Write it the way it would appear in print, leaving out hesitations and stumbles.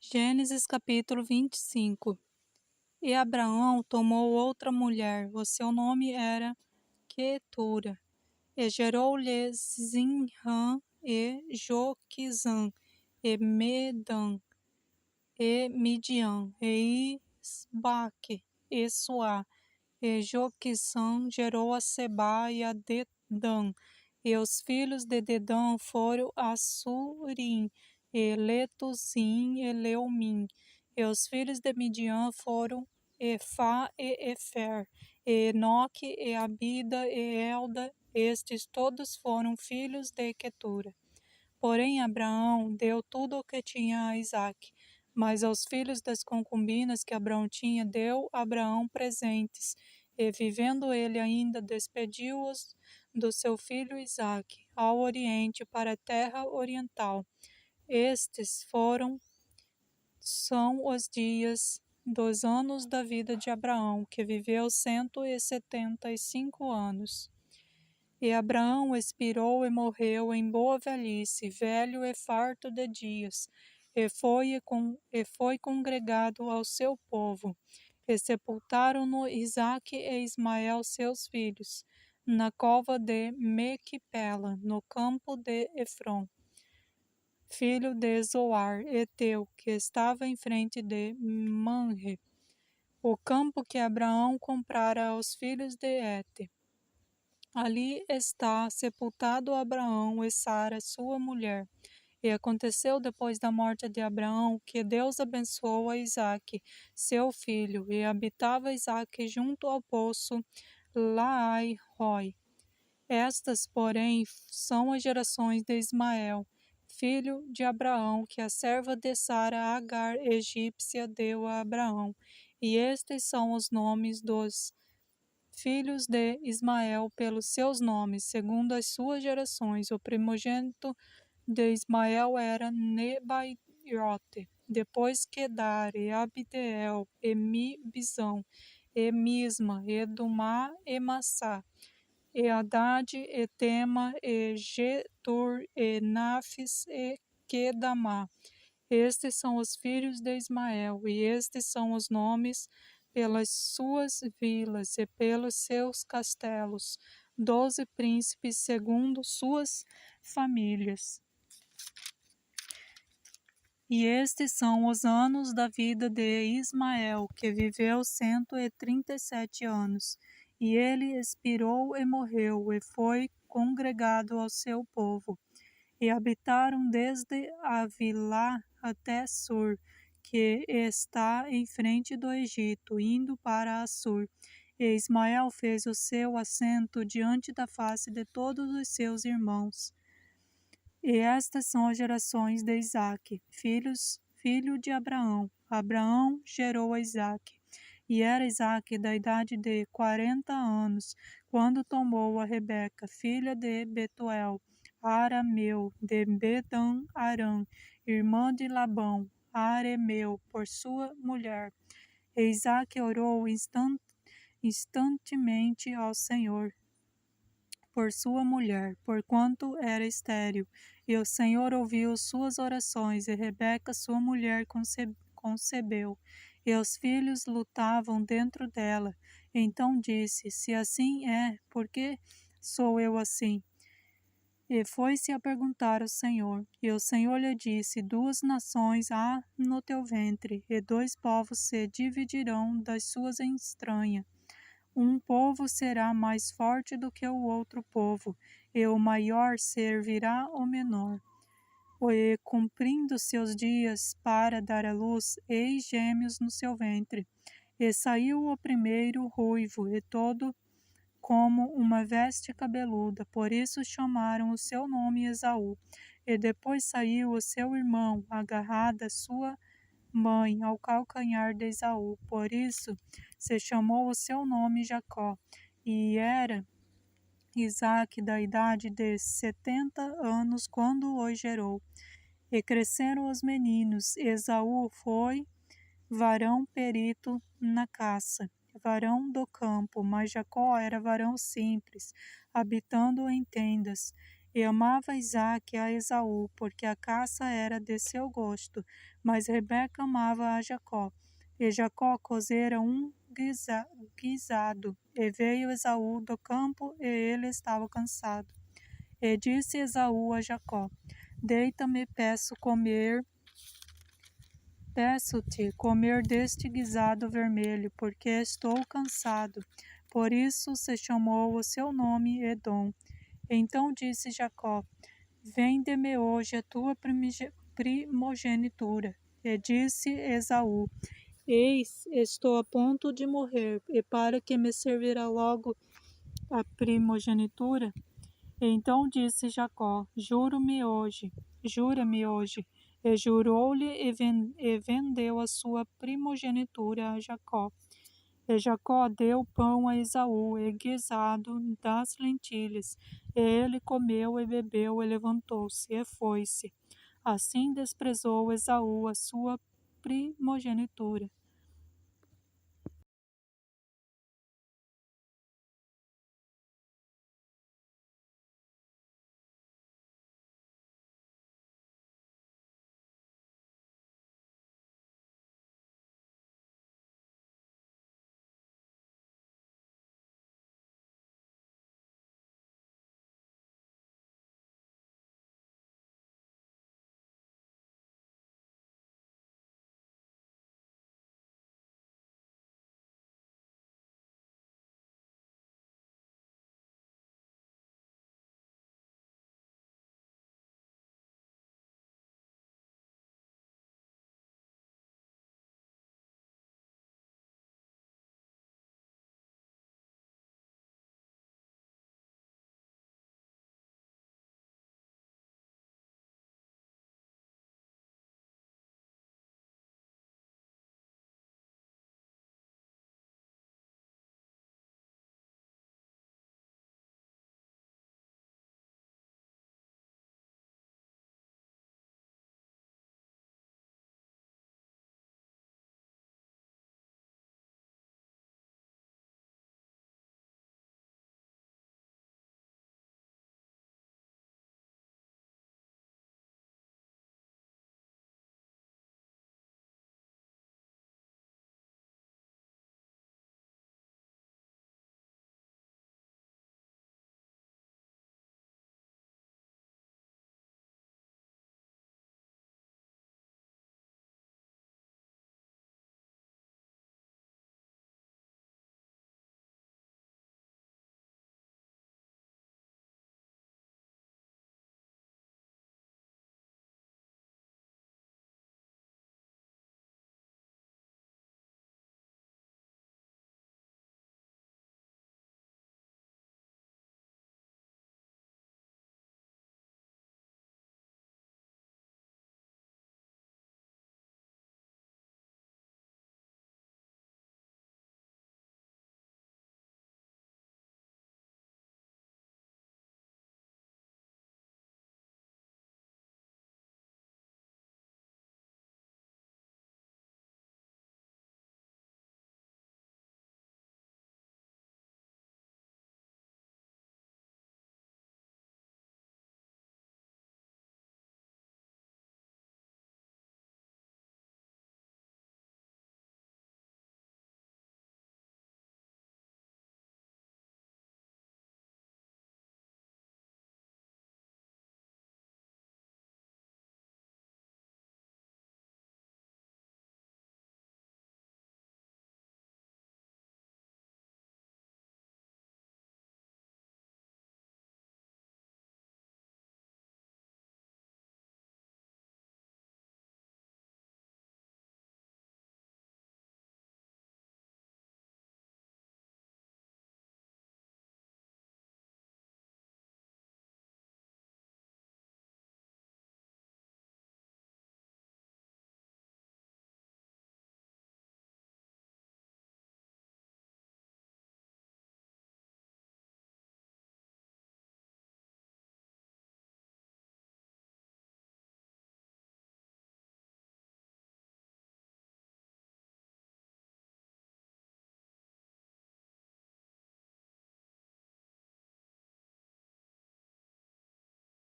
Gênesis capítulo 25. E Abraão tomou outra mulher, o seu nome era Quetura, e gerou-lhe Zinrã e Joquizã, e Medã, e Midian, e Isbaque, e Suá, e Joquizã gerou a Sebá e a Dedã, e os filhos de Dedã foram Assurim, e Letuzim e Leumim, e os filhos de Midian foram Efá e Efer, e Enoque e Abida e Elda, estes todos foram filhos de Quetura. Porém Abraão deu tudo o que tinha a Isaque, mas aos filhos das concubinas que Abraão tinha deu Abraão presentes, e vivendo ele ainda despediu-os do seu filho Isaque ao oriente para a terra oriental. Estes são os dias dos anos da vida de Abraão, que viveu 175 anos. E Abraão expirou e morreu em boa velhice, velho e farto de dias, e foi congregado ao seu povo. E sepultaram-no Isaque e Ismael, seus filhos, na cova de Mequipela, no campo de Efron, filho de Zoar, Eteu, que estava em frente de Manre, o campo que Abraão comprara aos filhos de Hete. Ali está sepultado Abraão e Sara, sua mulher. E aconteceu depois da morte de Abraão que Deus abençoou a Isaque, seu filho, e habitava Isaque junto ao poço Laai-Roi. Estas, porém, são as gerações de Ismael, filho de Abraão, que a serva de Sara, Agar, egípcia, deu a Abraão. E estes são os nomes dos filhos de Ismael pelos seus nomes, segundo as suas gerações. O primogênito de Ismael era Nebaiote, depois Quedar, e Abdeel, e Mibizão, e Misma, e Dumá, e Massá, e Haddad, e Tema, e Getur, e Nafis, e Quedamá. Estes são os filhos de Ismael, e estes são os nomes pelas suas vilas e pelos seus castelos, 12 príncipes segundo suas famílias. E estes são os anos da vida de Ismael, que viveu 137 anos. E ele expirou e morreu, e foi congregado ao seu povo. E habitaram desde Avilá até Sur, que está em frente do Egito, indo para Assur. E Ismael fez o seu assento diante da face de todos os seus irmãos. E estas são as gerações de Isaque, filho de Abraão. Abraão gerou a Isaque. E era Isaque da idade de 40 anos, quando tomou a Rebeca, filha de Betuel, arameu, de Bedan Aram, irmã de Labão, arameu, por sua mulher. E Isaque orou instantemente ao Senhor por sua mulher, porquanto era estéril. E o Senhor ouviu suas orações, e Rebeca, sua mulher, concebeu. E os filhos lutavam dentro dela. Então disse: Se assim é, por que sou eu assim? E foi-se a perguntar ao Senhor. E o Senhor lhe disse: 2 nações há no teu ventre, e 2 povos se dividirão das suas entranhas. Um povo será mais forte do que o outro povo, e o maior servirá ao menor. E cumprindo seus dias para dar à luz, eis gêmeos no seu ventre. E saiu o primeiro ruivo, e todo como uma veste cabeluda, por isso chamaram o seu nome Esaú. E depois saiu o seu irmão, agarrada sua mãe ao calcanhar de Esaú, por isso se chamou o seu nome Jacó. E era Isaque da idade de 70 anos quando o gerou. E cresceram os meninos. Esaú foi varão perito na caça, varão do campo, mas Jacó era varão simples, habitando em tendas. E amava Isaque a Esaú, porque a caça era de seu gosto, Mas Rebeca amava a Jacó. E Jacó cozera um guisado, e veio Esaú do campo, e ele estava cansado. E disse Esaú a Jacó: Deita-me, peço-te comer deste guisado vermelho, porque estou cansado. Por isso se chamou o seu nome Edom. Então disse Jacó: Vende-me hoje a tua primogenitura. E disse Esaú: Eis, estou a ponto de morrer, e para que me servirá logo a primogenitura? Então disse Jacó: jura-me hoje. E jurou-lhe e vendeu a sua primogenitura a Jacó. E Jacó deu pão a Esaú, e guisado das lentilhas. E ele comeu e bebeu, e levantou-se, e foi-se. Assim desprezou Esaú a sua primogenitura.